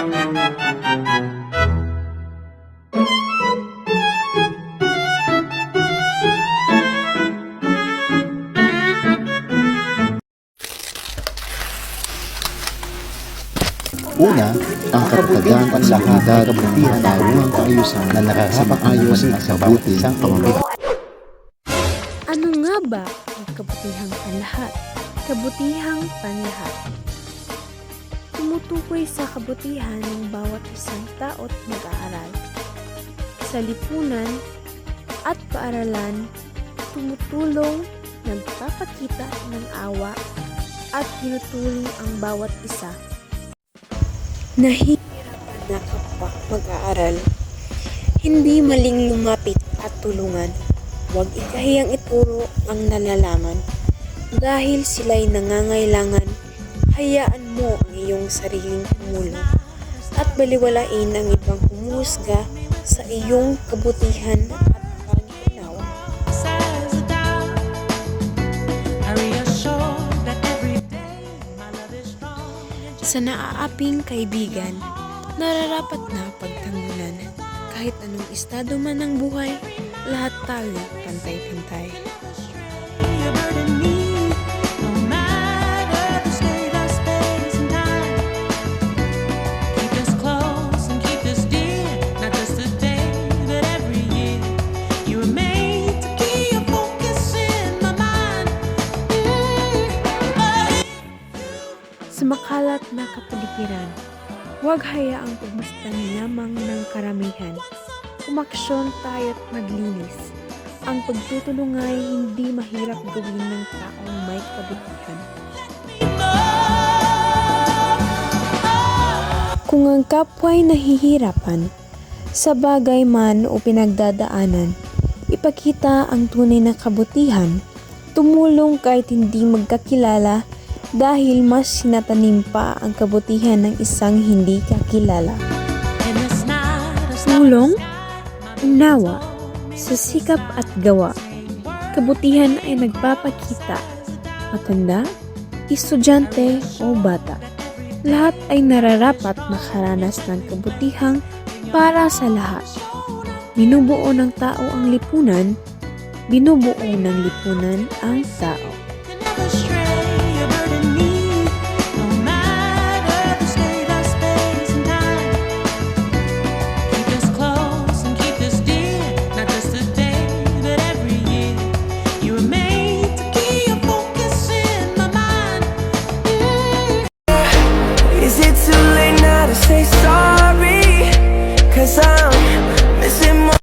Una, ang katatagan at seguridad ng mga tao kaayusan na nakakapag-ayos sa mabuti ng pamumuhay. Ano nga ba ang kabutihang panlahat? Kabutihang panlahat. Tumutukoy sa kabutihan ng bawat isang tao't mag-aaral. Sa lipunan at paaralan, tumutulong, nagpapakita ng awa at tinuturing ang bawat isa. Nahihirapan na kapwa mag-aaral. Hindi maling lumapit at tulungan. Huwag ikahiyang ituro ang nalalaman. Dahil sila'y nangangailangan, hayaan mo ang iyong sariling tumulong at baliwalain ang ibang humusga sa iyong kabutihan at pag-unawa. Sa naaaping kaibigan, nararapat na pagtangunan. Kahit anong estado man ng buhay, lahat tayo pantay-pantay. Sa makalat na kapaligiran, huwag hayaang pagmasdan lamang ng karamihan. Umaksyon tayo't maglinis. Ang pagtutulong ay hindi mahirap gawin ng taong may kabutihan. Kung ang kapwa'y nahihirapan, sa bagay man o pinagdadaanan, ipakita ang tunay na kabutihan, tumulong kahit hindi magkakilala dahil mas sinatanim pa ang kabutihan ng isang hindi kakilala. Tulong, unawa, sa sikap at gawa. Kabutihan ay nagpapakita, matanda, estudyante o bata. Lahat ay nararapat makaranas ng kabutihang para sa lahat. Binubuo ng tao ang lipunan, binubuo ng lipunan ang tao.